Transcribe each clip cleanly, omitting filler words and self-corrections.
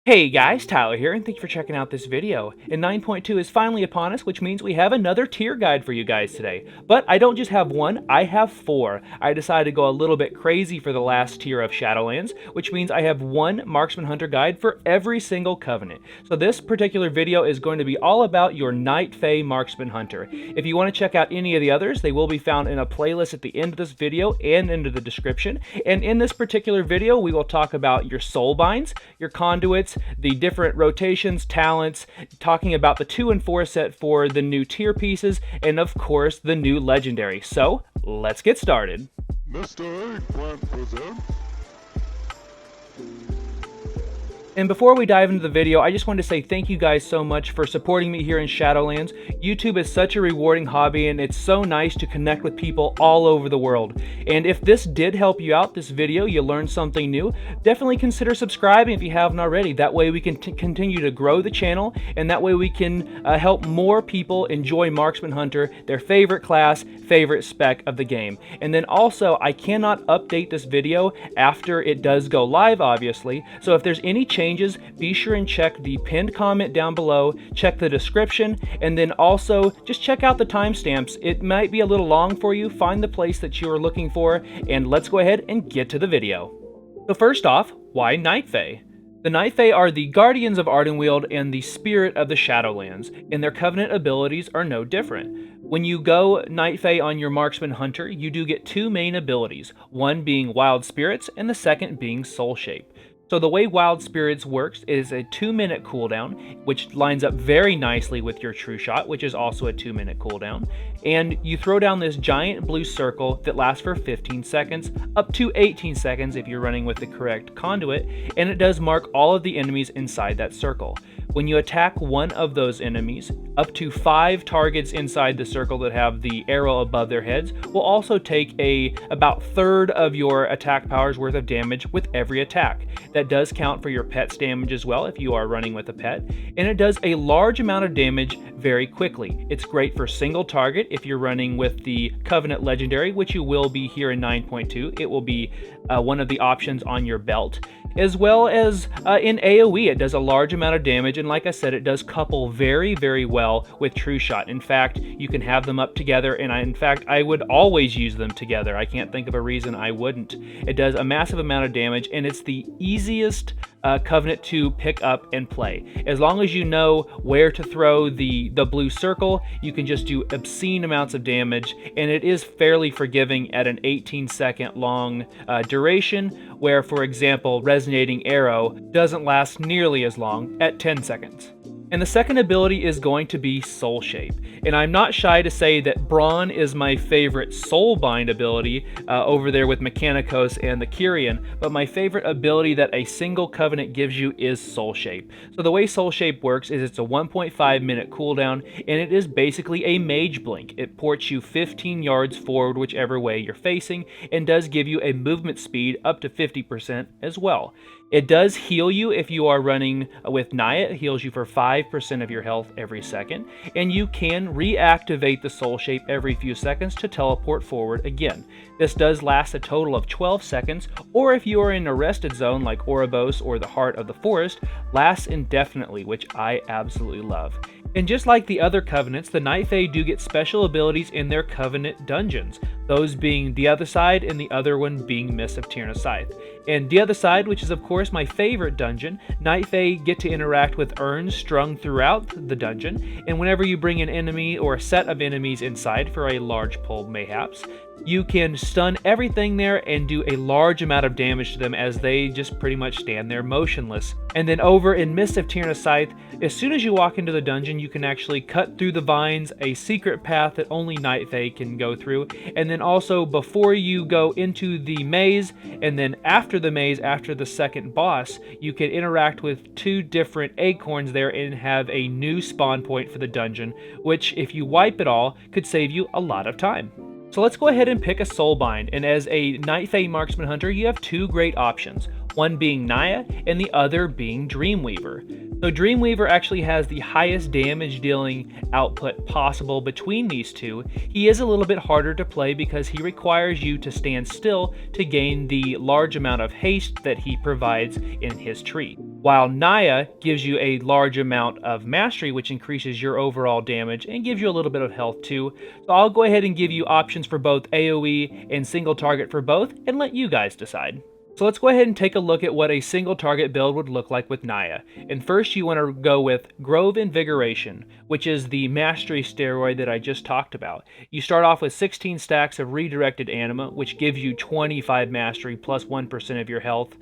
Hey guys, Tyler here, and thank you for checking out this video. And 9.2 is finally upon us, which means we have another tier guide for you guys today. But I don't just have one, I have four. I decided to go a little bit crazy for the last tier of Shadowlands, which means I have one Marksman Hunter guide for every single covenant. So this particular video is going to be all about your Night Fae Marksman Hunter. If you want to check out any of the others, they will be found in a playlist at the end of this video and into the description. And in this particular video, we will talk about your Soulbinds, your Conduits, the different rotations, talents, talking about the 2 and 4 set for the new tier pieces, and of course the new legendary. So let's get started. Mr. Eggplant presents. And before we dive into the video, I just wanted to say thank you guys so much for supporting me here in Shadowlands. YouTube is such a rewarding hobby, and it's so nice to connect with people all over the world. And if this did help you out, this video, you learned something new, definitely consider subscribing if you haven't already. That way we can continue to grow the channel, and that way we can help more people enjoy Marksman Hunter, their favorite class, favorite spec of the game. And then also, I cannot update this video after it does go live, obviously. So if there's any changes, be sure and check the pinned comment down below, check the description, and then also just check out the timestamps. It might be a little long for you. Find the place that you are looking for, and let's go ahead and get to the video. So first off, why Night Fae? The Night Fae are the guardians of Ardenweald and the spirit of the Shadowlands, and their covenant abilities are no different. When you go Night Fae on your Marksman Hunter, you do get two main abilities, one being Wild Spirits and the second being Soul Shape. So the way Wild Spirits works is a 2-minute cooldown, which lines up very nicely with your True Shot, which is also a 2-minute cooldown. And you throw down this giant blue circle that lasts for 15 seconds, up to 18 seconds if you're running with the correct conduit, and it does mark all of the enemies inside that circle. When you attack one of those enemies, up to 5 targets inside the circle that have the arrow above their heads will also take about third of your attack power's worth of damage with every attack. That does count for your pet's damage as well if you are running with a pet, and it does a large amount of damage very quickly. It's great for single target if you're running with the Covenant Legendary, which you will be here in 9.2. It will be one of the options on your belt. As well as in AoE, it does a large amount of damage, and like I said, it does couple very, very well with True Shot. In fact, you can have them up together, and I would always use them together. I can't think of a reason I wouldn't. It does a massive amount of damage, and it's the easiest covenant to pick up and play. As long as you know where to throw the blue circle, you can just do obscene amounts of damage, and it is fairly forgiving at an 18-second long duration, where, for example, Resonating Arrow doesn't last nearly as long at 10 seconds. And the second ability is going to be Soul Shape. And I'm not shy to say that Brawn is my favorite Soulbind ability over there with Mechanicos and the Kyrian, but my favorite ability that a single covenant gives you is Soul Shape. So the way Soul Shape works is it's a 1.5 minute cooldown, and it is basically a mage blink. It ports you 15 yards forward whichever way you're facing, and does give you a movement speed up to 50% as well. It does heal you if you are running with Naya. It heals you for 5% of your health every second, and you can reactivate the Soul Shape every few seconds to teleport forward again. This does last a total of 12 seconds, or if you are in a rested zone like Oribos or the Heart of the Forest, lasts indefinitely, which I absolutely love. And just like the other covenants, the Night Fae do get special abilities in their covenant dungeons, those being the other side and the other one being Mists of Tyrna Scythe. And the other side, which is of course my favorite dungeon, Night Fae get to interact with urns strung throughout the dungeon, and whenever you bring an enemy or a set of enemies inside for a large pull mayhaps, you can stun everything there and do a large amount of damage to them as they just pretty much stand there motionless. And then over in Mists of Tyrna Scythe, as soon as you walk into the dungeon, you can actually cut through the vines, a secret path that only Night Fae can go through. And then also before you go into the maze, and then after the maze, after the second boss, you can interact with 2 different acorns there and have a new spawn point for the dungeon, which if you wipe it all, could save you a lot of time. So let's go ahead and pick a Soulbind, and as a Night Fae Marksman Hunter, you have 2 great options, one being Naya and the other being Dreamweaver. So Dreamweaver actually has the highest damage dealing output possible between these two. He is a little bit harder to play because he requires you to stand still to gain the large amount of haste that he provides in his tree. while Niya gives you a large amount of mastery, which increases your overall damage and gives you a little bit of health too. So I'll go ahead and give you options for both AoE and single target for both, and let you guys decide. So let's go ahead and take a look at what a single target build would look like with Niya. And first you want to go with Grove Invigoration, which is the mastery steroid that I just talked about. You start off with 16 stacks of redirected anima, which gives you 25 mastery plus 1% of your health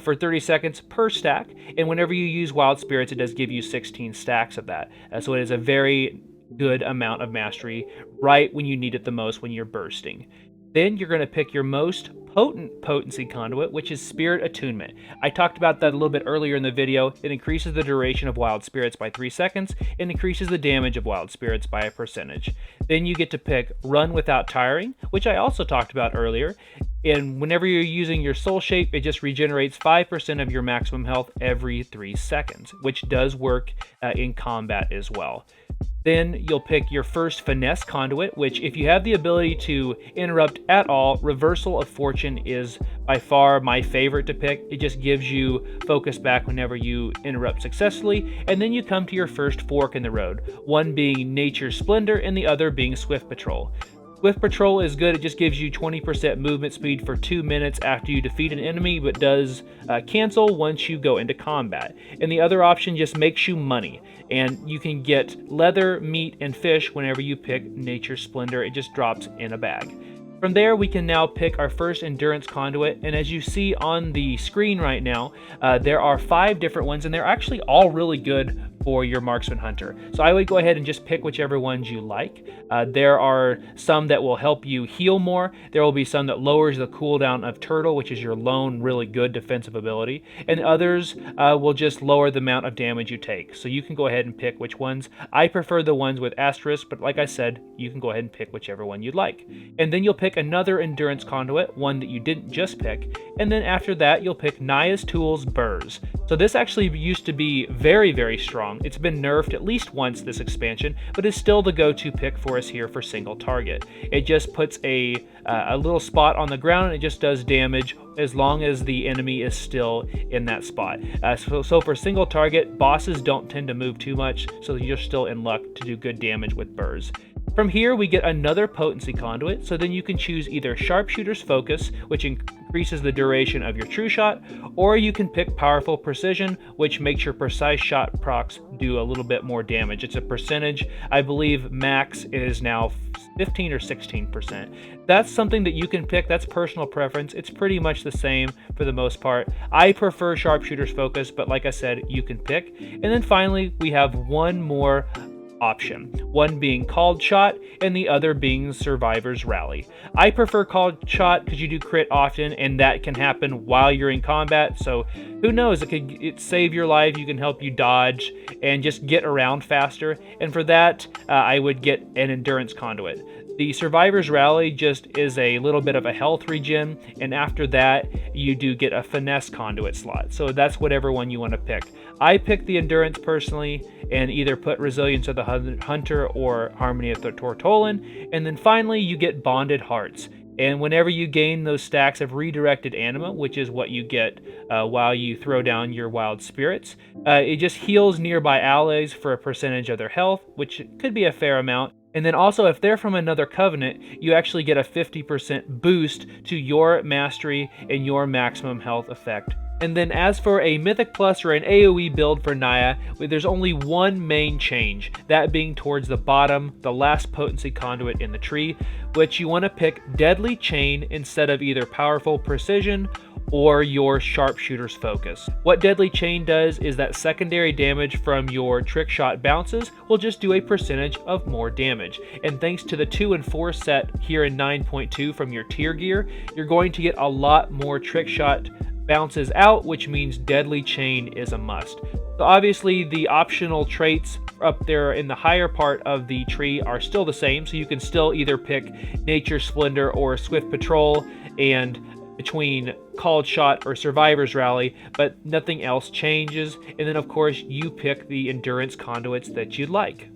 for 30 seconds per stack. And whenever you use Wild Spirits, it does give you 16 stacks of that. So it is a very good amount of mastery right when you need it the most when you're bursting. Then you're going to pick your most potent potency conduit, which is Spirit Attunement. I talked about that a little bit earlier in the video. It increases the duration of Wild Spirits by 3 seconds and increases the damage of Wild Spirits by a percentage. Then you get to pick Run Without Tiring, which I also talked about earlier. And whenever you're using your Soul Shape, it just regenerates 5% of your maximum health every 3 seconds, which does work in combat as well. Then you'll pick your first Finesse Conduit, which if you have the ability to interrupt at all, Reversal of Fortune is by far my favorite to pick. It just gives you focus back whenever you interrupt successfully. And then you come to your first fork in the road, one being Nature's Splendor and the other being Swift Patrol. Swift Patrol is good. It just gives you 20% movement speed for 2 minutes after you defeat an enemy, but does cancel once you go into combat. And the other option just makes you money. And you can get leather, meat, and fish whenever you pick Nature's Splendor. It just drops in a bag. From there, we can now pick our first Endurance Conduit, and as you see on the screen right now, there are 5 different ones, and they're actually all really good for your Marksman Hunter. So I would go ahead and just pick whichever ones you like. There are some that will help you heal more. There will be some that lowers the cooldown of Turtle, which is your lone really good defensive ability, and others will just lower the amount of damage you take. So you can go ahead and pick which ones. I prefer the ones with asterisk, but like I said, you can go ahead and pick whichever one you'd like. And then you'll pick another Endurance Conduit, one that you didn't just pick, and then after that you'll pick Niya's Tools Burrs. So this actually used to be very, very strong. It's been nerfed at least once this expansion, but is still the go-to pick for us here for single target. It just puts a little spot on the ground and it just does damage as long as the enemy is still in that spot. So for single target, bosses don't tend to move too much, so you're still in luck to do good damage with burrs. From here, we get another potency conduit, so then you can choose either Sharpshooter's Focus, which increases the duration of your true shot, or you can pick Powerful Precision, which makes your precise shot procs do a little bit more damage. It's a percentage. I believe max is now 15 or 16%. That's something that you can pick. That's personal preference. It's pretty much the same for the most part. I prefer Sharpshooter's Focus, but like I said, you can pick. And then finally, we have one more option, one being Called Shot and the other being Survivor's Rally. I prefer Called Shot because you do crit often and that can happen while you're in combat, so who knows, it could save your life. You can help you dodge and just get around faster, and for that I would get an Endurance Conduit. The Survivor's Rally just is a little bit of a health regen, and after that you do get a Finesse Conduit slot, so that's whatever one you want to pick. I pick the Endurance personally and either put Resilience of the Hunter or Harmony of the Tortollan, and then finally you get Bonded Hearts. And whenever you gain those stacks of redirected anima, which is what you get while you throw down your wild spirits, it just heals nearby allies for a percentage of their health, which could be a fair amount. And then also, if they're from another covenant, you actually get a 50% boost to your mastery and your maximum health effect. And then as for a Mythic Plus or an AoE build for Niya, there's only one main change, that being towards the bottom, the last potency conduit in the tree, which you want to pick Deadly Chain instead of either Powerful Precision or your Sharpshooter's Focus. What Deadly Chain does is that secondary damage from your trick shot bounces will just do a percentage of more damage. And thanks to the 2 and 4 set here in 9.2 from your tier gear, you're going to get a lot more trick shot bounces out, which means Deadly Chain is a must. So obviously the optional traits up there in the higher part of the tree are still the same, so you can still either pick Nature's Splendor or Swift Patrol and between Called Shot or Survivor's Rally, but nothing else changes. And then of course you pick the endurance conduits that you'd like.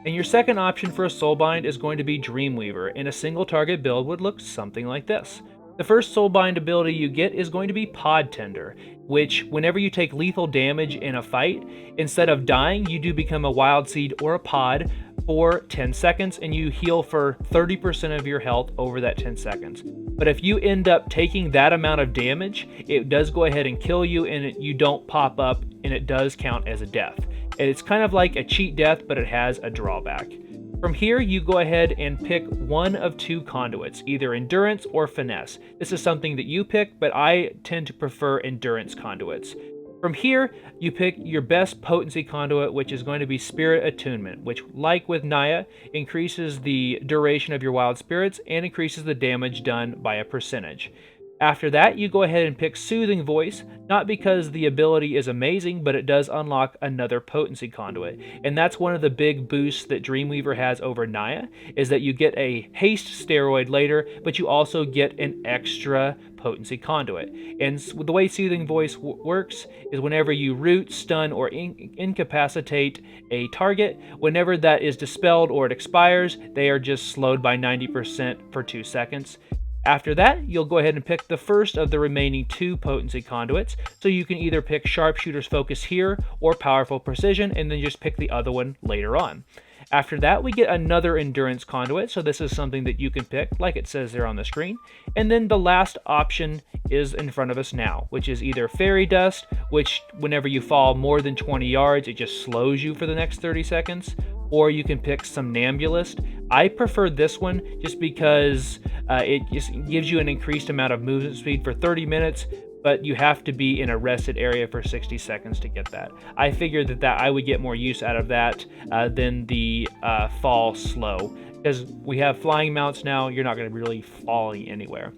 And your second option for a Soulbind is going to be Dreamweaver, and a single target build would look something like this. The first Soulbind ability you get is going to be Pod Tender, which whenever you take lethal damage in a fight, instead of dying, you do become a wild seed or a pod for 10 seconds, and you heal for 30% of your health over that 10 seconds. But if you end up taking that amount of damage, it does go ahead and kill you, and you don't pop up, and it does count as a death. And it's kind of like a cheat death, but it has a drawback. From here, you go ahead and pick one of two conduits, either Endurance or Finesse. This is something that you pick, but I tend to prefer Endurance conduits. From here, you pick your best potency conduit, which is going to be Spirit Attunement, which, like with Niya, increases the duration of your wild spirits and increases the damage done by a percentage. After that, you go ahead and pick Soothing Voice, not because the ability is amazing, but it does unlock another potency conduit. And that's one of the big boosts that Dreamweaver has over Niya, is that you get a haste steroid later, but you also get an extra potency conduit. And the way Soothing Voice works is whenever you root, stun, or incapacitate a target, whenever that is dispelled or it expires, they are just slowed by 90% for 2 seconds. After that, you'll go ahead and pick the first of the remaining two potency conduits, so you can either pick Sharpshooter's Focus here or Powerful Precision, and then just pick the other one later on. After that, we get another Endurance conduit, so this is something that you can pick, like it says there on the screen. And then the last option is in front of us now, which is either Fairy Dust, which whenever you fall more than 20 yards, it just slows you for the next 30 seconds, or you can pick Somnambulist. I prefer this one just because it just gives you an increased amount of movement speed for 30 minutes, but you have to be in a rested area for 60 seconds to get that. I figured that I would get more use out of that than the fall slow, because we have flying mounts now, you're not going to be really falling anywhere.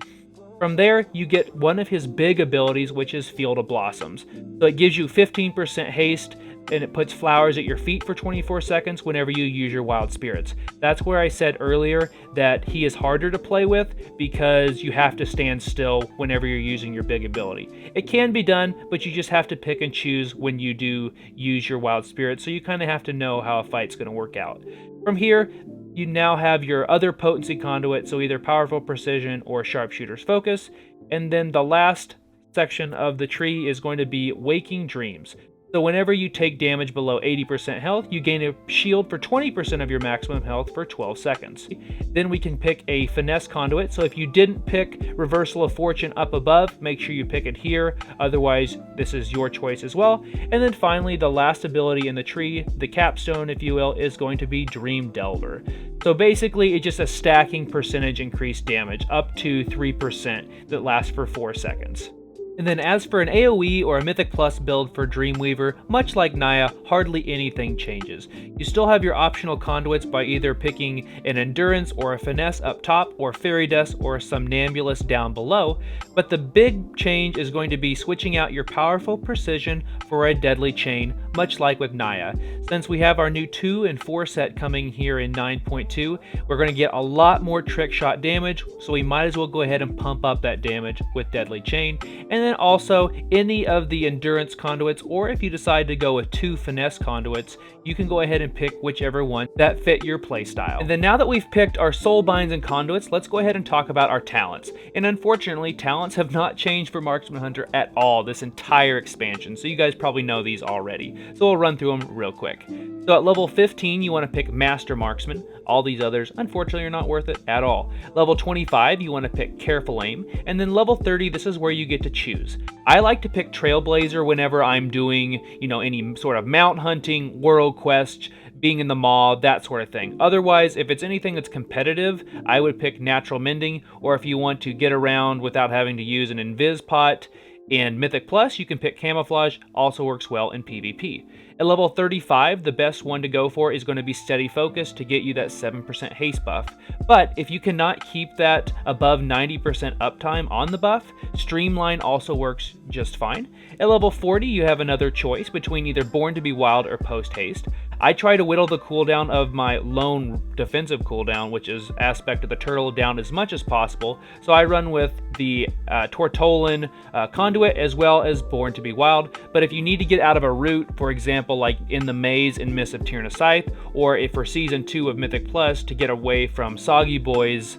From there, you get one of his big abilities, which is Field of Blossoms. So it gives you 15% haste, and it puts flowers at your feet for 24 seconds whenever you use your wild spirits. That's where I said earlier that he is harder to play with because you have to stand still whenever you're using your big ability. It can be done, but you just have to pick and choose when you do use your wild spirits, so you kind of have to know how a fight's going to work out. From here, you now have your other potency conduit, so either Powerful Precision or Sharpshooter's Focus. And then the last section of the tree is going to be Waking Dreams. So whenever you take damage below 80% health, you gain a shield for 20% of your maximum health for 12 seconds. Then we can pick a Finesse conduit, so if you didn't pick Reversal of Fortune up above, make sure you pick it here, otherwise this is your choice as well. And then finally, the last ability in the tree, the capstone if you will, is going to be Dream Delver. So basically it's just a stacking percentage increased damage up to 3% that lasts for 4 seconds. And then as for an AoE or a Mythic Plus build for Dreamweaver, much like Niya, hardly anything changes. You still have your optional conduits by either picking an Endurance or a Finesse up top, or Fairy Dust or a Somnambulist down below, but the big change is going to be switching out your Powerful Precision for a Deadly Chain, much like with Niya. Since we have our new 2 and 4 set coming here in 9.2, we're going to get a lot more trick shot damage, so we might as well go ahead and pump up that damage with Deadly Chain. And then also any of the Endurance conduits, or if you decide to go with 2 Finesse conduits, you can go ahead and pick whichever one that fit your playstyle. And then now that we've picked our Soulbinds and conduits, let's go ahead and talk about our talents. And unfortunately, talents have not changed for Marksman Hunter at all this entire expansion, so you guys probably know these already. So we'll run through them real quick. So at level 15, you want to pick Master Marksman. All these others, unfortunately, are not worth it at all. Level 25, you want to pick Careful Aim. And then level 30, this is where you get to choose. I like to pick Trailblazer whenever I'm doing, any sort of mount hunting, world quest, being in the maw, that sort of thing. Otherwise, if it's anything that's competitive, I would pick Natural Mending, or if you want to get around without having to use an Invis Pot in Mythic Plus, you can pick Camouflage, also works well in PvP. At level 35, the best one to go for is going to be Steady Focus to get you that 7% haste buff. But if you cannot keep that above 90% uptime on the buff, Streamline also works just fine. At level 40, you have another choice between either Born to be Wild or Post Haste. I try to whittle the cooldown of my lone defensive cooldown, which is Aspect of the Turtle, down as much as possible. So I run with the Tortolan Conduit as well as Born to be Wild. But if you need to get out of a route, for example, like in the Maze in Mists of Tyrna Scythe, or if for Season 2 of Mythic Plus to get away from Soggy Boy's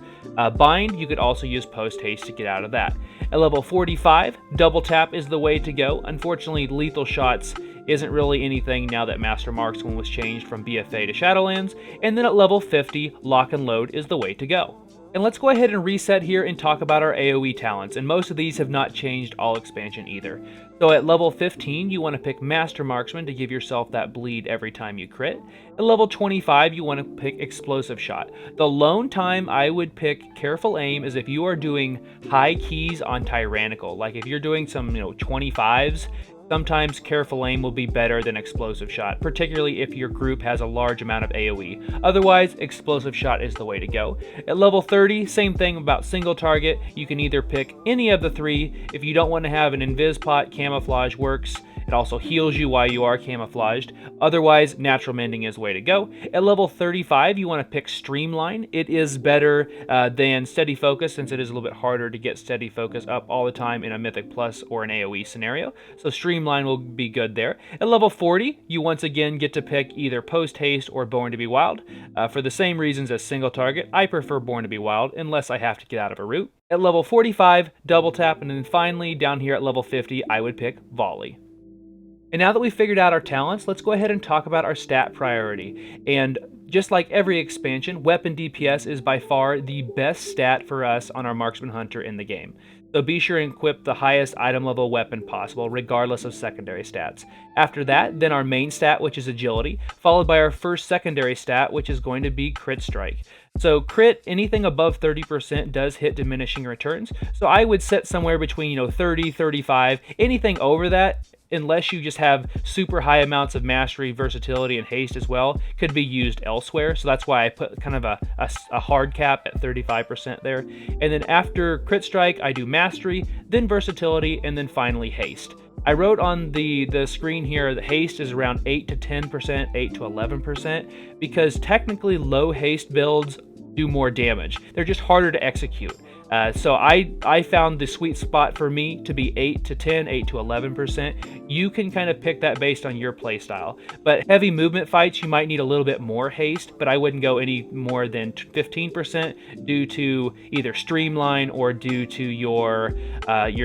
bind, you could also use Post Haste to get out of that. At level 45, double tap is the way to go. Unfortunately, lethal shots isn't really anything now that Master Marksman was changed from BFA to Shadowlands. And then at level 50, lock and load is the way to go. And let's go ahead and reset here and talk about our AoE talents, and most of these have not changed all expansion either. So at level 15, you want to pick Master Marksman to give yourself that bleed every time you crit. At level 25, you want to pick Explosive Shot. The lone time I would pick Careful Aim is if you are doing high keys on Tyrannical. Like if you're doing some 25s, sometimes Careful Aim will be better than Explosive Shot, particularly if your group has a large amount of AoE. Otherwise, Explosive Shot is the way to go. At level 30, same thing about single target. You can either pick any of the three. If you don't want to have an Invis Pot, Camouflage works. It also heals you while you are camouflaged. Otherwise, Natural Mending is the way to go. At level 35, you want to pick Streamline. It is better than Steady Focus, since it is a little bit harder to get Steady Focus up all the time in a Mythic Plus or an AoE scenario. So Streamline will be good there. At level 40, you once again get to pick either Post Haste or Born to be Wild. For the same reasons as single target, I prefer Born to be Wild unless I have to get out of a route. At level 45, double tap, and then finally down here at level 50, I would pick Volley. And now that we've figured out our talents, let's go ahead and talk about our stat priority. And just like every expansion, weapon DPS is by far the best stat for us on our Marksman Hunter in the game. So be sure and equip the highest item level weapon possible, regardless of secondary stats. After that, then our main stat, which is Agility, followed by our first secondary stat, which is going to be Crit Strike. So crit, anything above 30% does hit diminishing returns. So I would set somewhere between 30, 35, anything over that, unless you just have super high amounts of mastery, versatility, and haste as well, could be used elsewhere. So that's why I put kind of a hard cap at 35% there. And then after Crit Strike, I do mastery, then versatility, and then finally haste. I wrote on the screen here that haste is around 8 to 10%, 8 to 11%, because technically low haste builds do more damage. They're just harder to execute. So I found the sweet spot for me to be 8 to 10, 8 to 11%. You can kind of pick that based on your playstyle. But heavy movement fights, you might need a little bit more haste, but I wouldn't go any more than 15% due to either streamline or due to your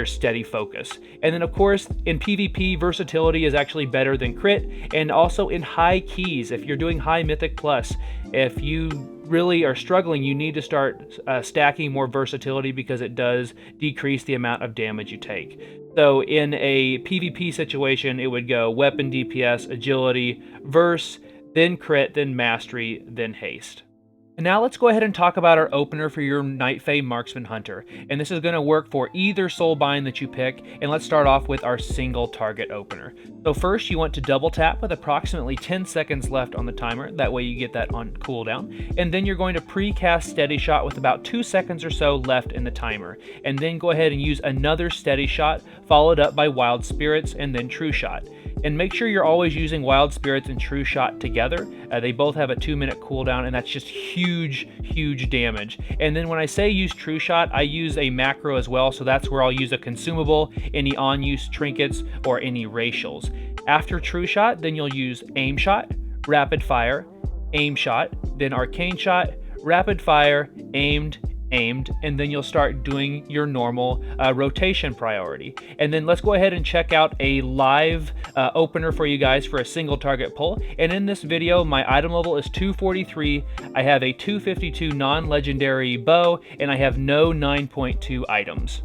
steady focus. And then of course, in PvP, versatility is actually better than crit, and also in high keys, if you're doing high Mythic Plus, if you really are struggling, you need to start stacking more versatility because it does decrease the amount of damage you take. So in a PvP situation, it would go weapon DPS, agility, verse, then crit, then mastery, then haste. And now let's go ahead and talk about our opener for your Night Fae Marksman Hunter. And this is going to work for either Soulbind that you pick. And let's start off with our single target opener. So first you want to double tap with approximately 10 seconds left on the timer. That way you get that on cooldown. And then you're going to pre-cast Steady Shot with about 2 seconds or so left in the timer. And then go ahead and use another Steady Shot, followed up by Wild Spirits and then True Shot. And make sure you're always using Wild Spirits and True Shot together. They both have a 2-minute cooldown, and that's just huge damage. And then when I say use True Shot, I use a macro as well, so that's where I'll use a consumable, any on-use trinkets, or any racials. After True Shot, then you'll use Aim Shot, Rapid Fire, Aim Shot, then Arcane Shot, Rapid Fire, aimed, and then you'll start doing your normal rotation priority. And then let's go ahead and check out a live opener for you guys for a single target pull. And in this video, my item level is 243. I have a 252 non-legendary bow, and I have no 9.2 items.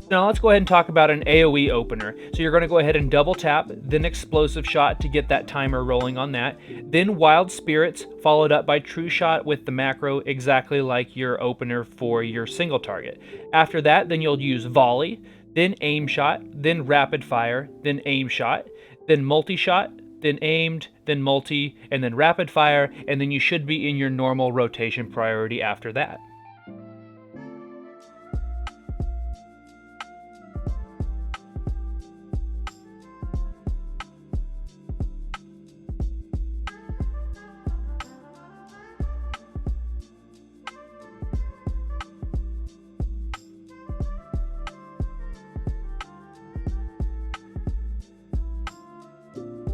Now let's go ahead and talk about an AoE opener. So you're going to go ahead and double tap, then Explosive Shot to get that timer rolling on that. Then Wild Spirits, followed up by True Shot with the macro, exactly like your opener for your single target. After that, then you'll use Volley, then aim shot, then rapid fire, then aim shot, then multi-shot, then aimed, then multi, and then rapid fire, and then you should be in your normal rotation priority after that.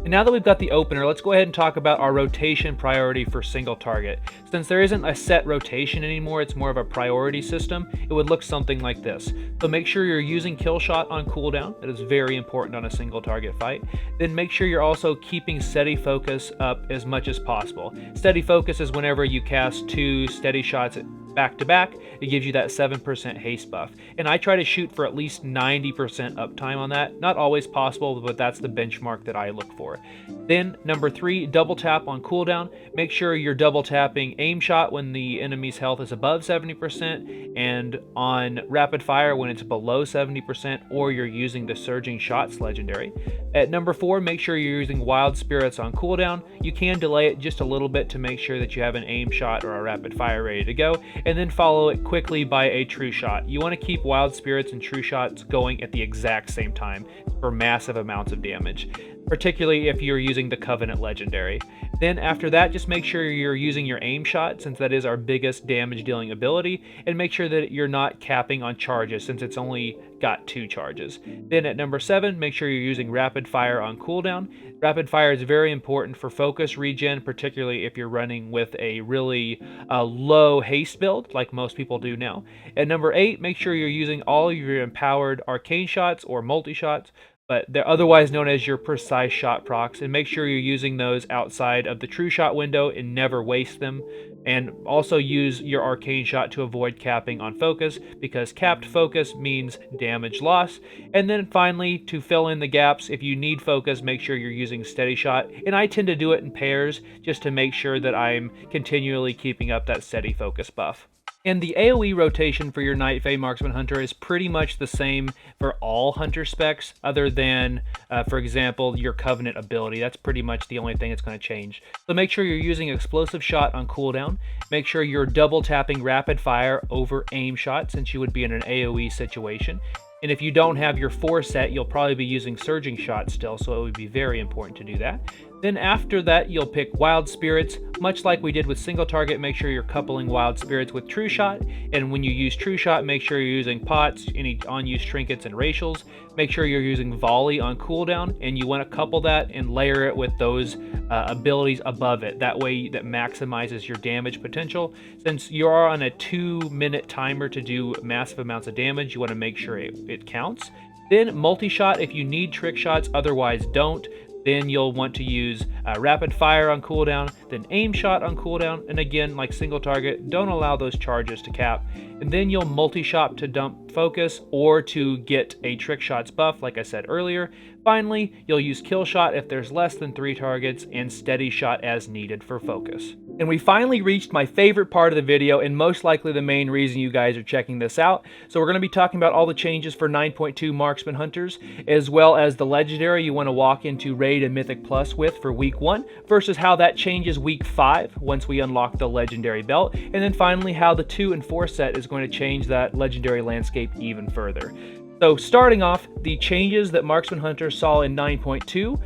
And now that we've got the opener, let's go ahead and talk about our rotation priority for single target. Since there isn't a set rotation anymore, it's more of a priority system, it would look something like this. So make sure you're using kill shot on cooldown. That is very important on a single target fight. Then make sure you're also keeping steady focus up as much as possible. Steady focus is whenever you cast 2 steady shots back to back, it gives you that 7% haste buff. And I try to shoot for at least 90% uptime on that. Not always possible, but that's the benchmark that I look for. Then number 3, double tap on cooldown. Make sure you're double tapping aim shot when the enemy's health is above 70%, and on rapid fire when it's below 70%, or you're using the surging shots legendary. At number 4, make sure you're using wild spirits on cooldown. You can delay it just a little bit to make sure that you have an aim shot or a rapid fire ready to go, and then follow it quickly by a true shot. You want to keep wild spirits and true shots going at the exact same time for massive amounts of damage, particularly if you're using the Covenant legendary. Then after that, just make sure you're using your aim shot, since that is our biggest damage dealing ability, and make sure that you're not capping on charges, since it's only got 2 charges. Then at number 7, make sure you're using rapid fire on cooldown. Rapid fire is very important for focus regen, particularly if you're running with a really low haste build like most people do now. At number 8, make sure you're using all of your empowered arcane shots or multi-shots, but they're otherwise known as your precise shot procs, and make sure you're using those outside of the true shot window and never waste them. And also use your arcane shot to avoid capping on focus, because capped focus means damage loss. And then finally, to fill in the gaps, if you need focus, make sure you're using steady shot, and I tend to do it in pairs just to make sure that I'm continually keeping up that steady focus buff. And the AoE rotation for your Night Fae Marksman Hunter is pretty much the same for all Hunter specs, other than, for example, your Covenant ability. That's pretty much the only thing that's going to change. So make sure you're using Explosive Shot on cooldown. Make sure you're double tapping Rapid Fire over Aim Shot, since you would be in an AoE situation. And if you don't have your 4 set, you'll probably be using Surging Shot still, so it would be very important to do that. Then after that, you'll pick Wild Spirits. Much like we did with single target, make sure you're coupling Wild Spirits with True Shot. And when you use True Shot, make sure you're using pots, any unused trinkets and racials. Make sure you're using Volley on cooldown, and you want to couple that and layer it with those abilities above it. That way that maximizes your damage potential. Since you are on a 2-minute timer to do massive amounts of damage, you want to make sure it counts. Then multi-shot if you need trick shots, otherwise don't. Then you'll want to use rapid fire on cooldown, then aim shot on cooldown, and again, like single target, don't allow those charges to cap. And then you'll multi-shot to dump focus or to get a trick shots buff, like I said earlier. Finally, you'll use kill shot if there's less than 3 targets, and steady shot as needed for focus. And we finally reached my favorite part of the video, and most likely the main reason you guys are checking this out. So we're going to be talking about all the changes for 9.2 Marksman Hunters, as well as the legendary you want to walk into Raid and Mythic Plus with for week 1, versus how that changes week 5 once we unlock the legendary belt, and then finally how the 2 and 4 set is going to change that legendary landscape even further. So starting off, the changes that Marksman Hunter saw in 9.2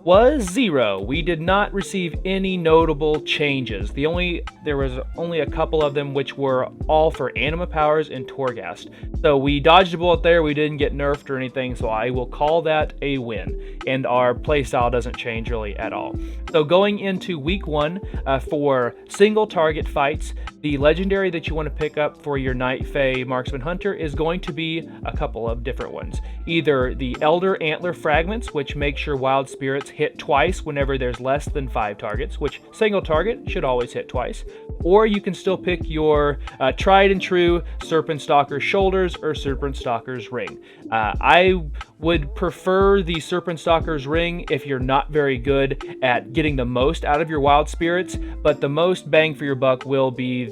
was 0. We did not receive any notable changes. There was only a couple of them, which were all for Anima Powers and Torghast. So we dodged a bullet there. We didn't get nerfed or anything, so I will call that a win. And our playstyle doesn't change really at all. So going into week 1 for single target fights, the legendary that you want to pick up for your Night Fae Marksman Hunter is going to be a couple of different ones. Either the Elder Antler Fragments, which makes your Wild Spirits hit twice whenever there's less than 5 targets, which single target should always hit twice. Or you can still pick your tried and true Serpent Stalker's Shoulders or Serpent Stalker's Ring. I would prefer the Serpent Stalker's Ring if you're not very good at getting the most out of your wild spirits, but the most bang for your buck will be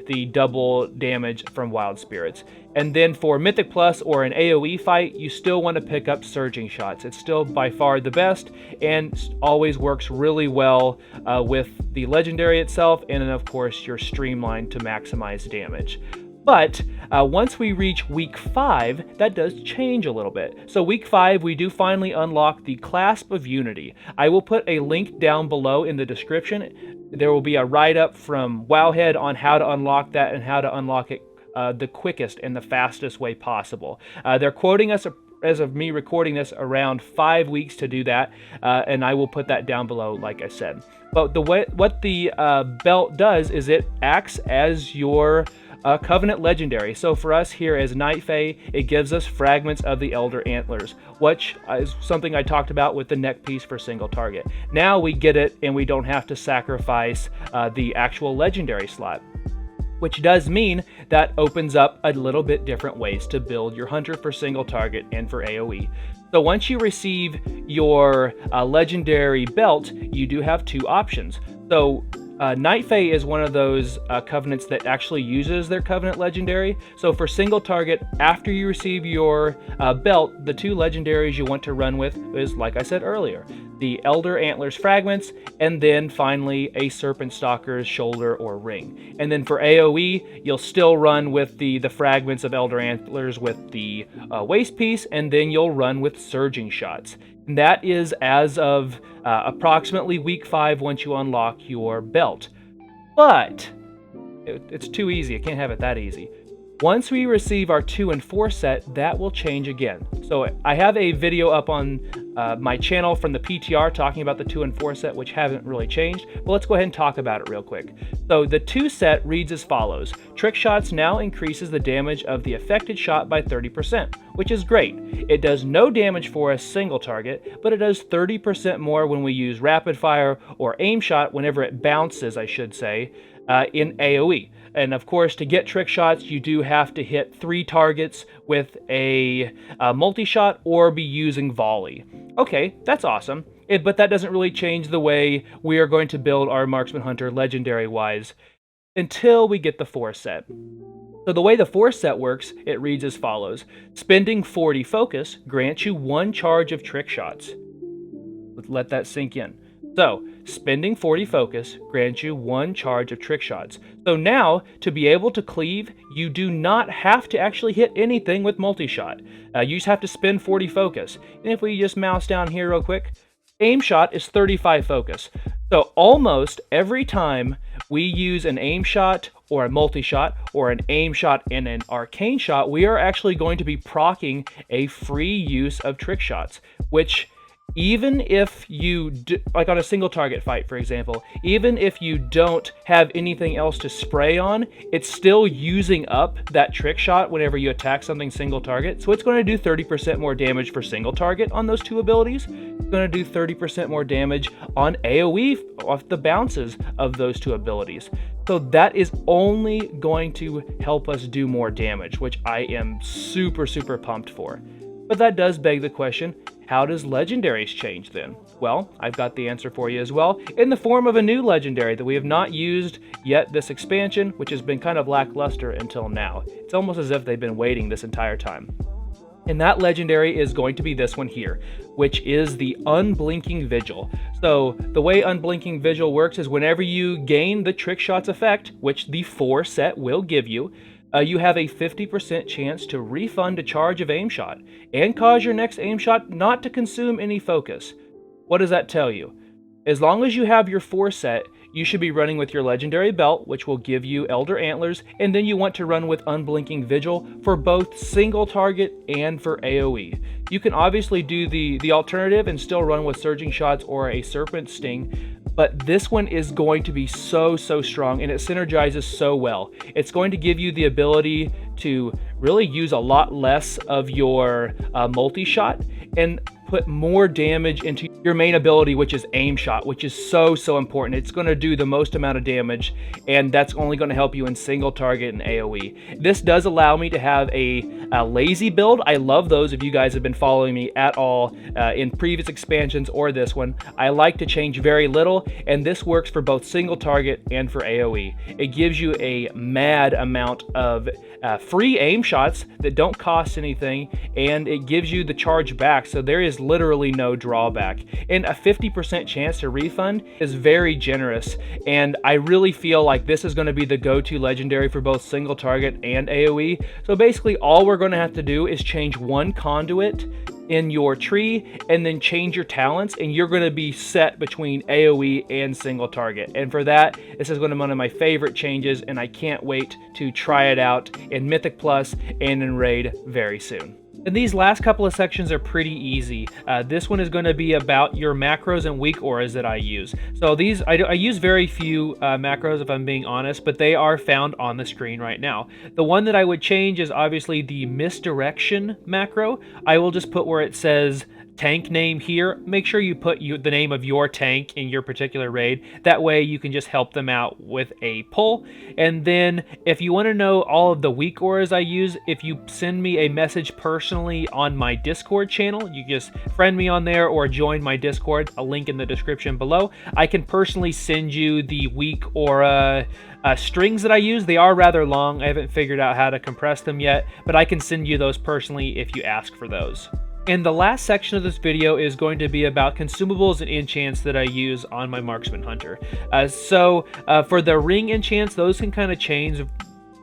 the double damage from wild spirits. And then for Mythic Plus or an AoE fight, you still want to pick up Surging Shots. It's still by far the best and always works really well with the Legendary itself, and then of course your Streamline to maximize damage. But once we reach week 5, that does change a little bit. So week 5, we do finally unlock the Clasp of Unity. I will put a link down below in the description. There will be a write-up from Wowhead on how to unlock that and how to unlock it the quickest and the fastest way possible. They're quoting us, as of me recording this, around 5 weeks to do that, and I will put that down below, like I said. But what the belt does is it acts as your Covenant Legendary. So for us here as Night Fae, it gives us fragments of the Elder Antlers, which is something I talked about with the neck piece for single target. Now we get it and we don't have to sacrifice the actual Legendary slot, which does mean that opens up a little bit different ways to build your Hunter for single target and for AoE. So once you receive your Legendary belt, you do have 2 options. So Night Fae is one of those covenants that actually uses their Covenant Legendary. So for single target, after you receive your belt, the 2 legendaries you want to run with is, like I said earlier, the Elder Antlers Fragments, and then finally a Serpent Stalker's Shoulder or Ring. And then for AoE, you'll still run with the fragments of Elder Antlers with the waist piece, and then you'll run with Surging Shots. And that is as of approximately week 5 once you unlock your belt. But it's too easy. I can't have it that easy. Once we receive our 2 and 4 set, that will change again. So I have a video up on my channel from the PTR talking about the 2 and 4 set, which haven't really changed. But let's go ahead and talk about it real quick. So the 2 set reads as follows. Trick Shots now increases the damage of the affected shot by 30%, which is great. It does no damage for a single target, but it does 30% more when we use Rapid Fire or Aim Shot whenever it bounces, I should say, in AoE. And of course, to get Trick Shots, you do have to hit 3 targets with a multi-shot or be using Volley. Okay, that's awesome. But that doesn't really change the way we are going to build our Marksman Hunter legendary-wise until we get the 4 set. So the way the 4 set works, it reads as follows. Spending 40 focus grants you 1 charge of Trick Shots. Let's let that sink in. So, spending 40 focus grants you 1 charge of Trick Shots. So now, to be able to cleave, you do not have to actually hit anything with multi-shot. You just have to spend 40 focus. And if we just mouse down here real quick, Aim Shot is 35 focus. So almost every time we use an Aim Shot or a multi-shot or an Aim Shot and an Arcane Shot, we are actually going to be proccing a free use of Trick Shots, which even if you, like on a single target fight, for example, even if you don't have anything else to spray on, it's still using up that Trick Shot whenever you attack something single target. So it's going to do 30% more damage for single target on those 2 abilities. It's going to do 30% more damage on AoE off the bounces of those 2 abilities. So that is only going to help us do more damage, which I am super, super pumped for. But that does beg the question, how does Legendaries change then? Well, I've got the answer for you as well, in the form of a new Legendary that we have not used yet this expansion, which has been kind of lackluster until now. It's almost as if they've been waiting this entire time. And that Legendary is going to be this one here, which is the Unblinking Vigil. So the way Unblinking Vigil works is whenever you gain the Trick Shots effect, which the 4 set will give you, you have a 50% chance to refund a charge of Aim Shot and cause your next Aim Shot not to consume any focus. What does that tell you? As long as you have your 4 set, you should be running with your Legendary Belt, which will give you Elder Antlers, and then you want to run with Unblinking Vigil for both single target and for AoE. You can obviously do the alternative and still run with Surging Shots or a Serpent Sting, but this one is going to be so strong and it synergizes so well. It's going to give you the ability to really use a lot less of your multi-shot and put more damage into your main ability, which is aim shot, which is so important. It's going to do the most amount of damage, and that's only going to help you in single target and AoE. This does allow me to have a lazy build. I love those. If you guys have been following me at all in previous expansions or this one, I like to change very little, and this works for both single target and for AoE. It gives you a mad amount of free aim shots that don't cost anything, and it gives you the charge back, so there is literally no drawback. And a 50% chance to refund is very generous, and I really feel like this is going to be the go-to legendary for both single target and AoE. So basically all we're going to have to do is change one conduit in your tree and then change your talents, and you're going to be set between AoE and single target. And for that, this is going to be one of my favorite changes, and I can't wait to try it out in Mythic Plus and in Raid very soon. And these last couple of sections are pretty easy. This one is going to be about your macros and weak auras that I use. So these, I use very few macros if I'm being honest, but they are found on the screen right now. The one that I would change is obviously the misdirection macro. I will just put where it says tank name here. Make sure you put the name of your tank in your particular raid. That way you can just help them out with a pull. And then if you want to know all of the weak auras I use, if you send me a message personally on my Discord channel, you just friend me on there or join my Discord, a link in the description below. I can personally send you the weak aura strings that I use. They are rather long. I haven't figured out how to compress them yet, but I can send you those personally if you ask for those. And the last section of this video is going to be about consumables and enchants that I use on my marksman hunter. For the ring enchants, those can kind of change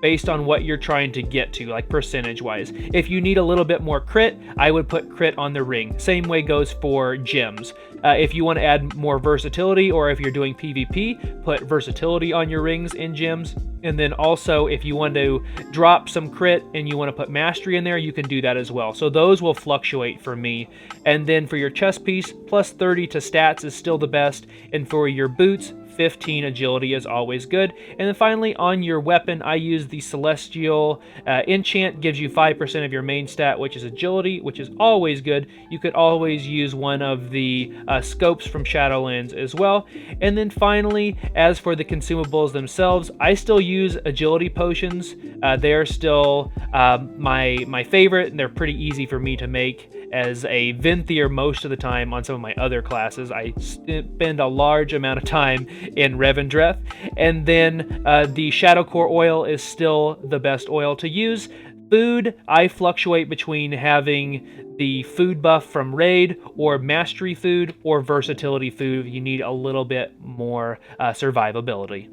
based on what you're trying to get to, like percentage wise. If you need a little bit more crit, I would put crit on the ring. Same way goes for gems. If you want to add more versatility, or if you're doing PvP, put versatility on your rings and gems. And then also, if you want to drop some crit and you want to put mastery in there, you can do that as well. So those will fluctuate for me. And then for your chest piece, plus 30 to stats is still the best. And for your boots, 15 agility is always good. And then finally, on your weapon, I use the Celestial enchant. Gives you 5% of your main stat, which is agility, which is always good. You could always use one of the scopes from Shadowlands as well. And then finally, as for the consumables themselves, I still use agility potions. They're still my favorite, and they're pretty easy for me to make as a Venthyr most of the time. On some of my other classes, I spend a large amount of time in Revendreth. And then the Shadow Core oil is still the best oil to use. Food, I fluctuate between having the food buff from Raid, or Mastery food, or Versatility food if you need a little bit more survivability.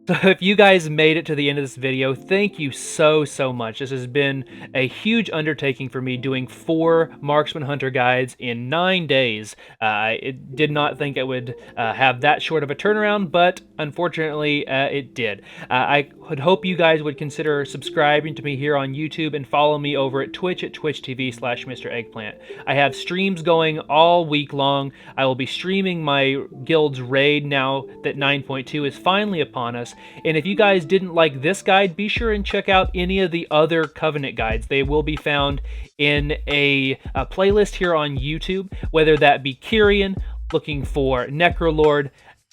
So if you guys made it to the end of this video, thank you so much. This has been a huge undertaking for me, doing 4 Marksman Hunter guides in 9 days. I did not think it would have that short of a turnaround, but unfortunately it did. I would hope you guys would consider subscribing to me here on YouTube and follow me over at Twitch at twitch.tv/Mr. Eggplant. I have streams going all week long. I will be streaming my guild's raid now that 9.2 is finally upon us. And if you guys didn't like this guide, be sure and check out any of the other Covenant guides. They will be found in a playlist here on YouTube, whether that be Kyrian, looking for Necrolord,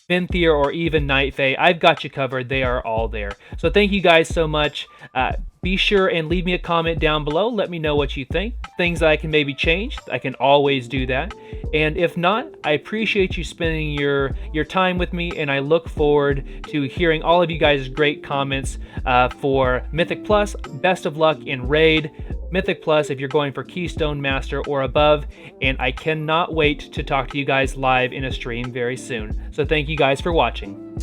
Venthyr, or even Night Fae. I've got you covered. They are all there. So thank you guys so much. Be sure and leave me a comment down below. Let me know what you think. Things that I can maybe change. I can always do that. And if not, I appreciate you spending your time with me, and I look forward to hearing all of you guys' great comments for Mythic Plus. Best of luck in Raid, Mythic Plus if you're going for Keystone Master or above, and I cannot wait to talk to you guys live in a stream very soon. So thank you guys for watching.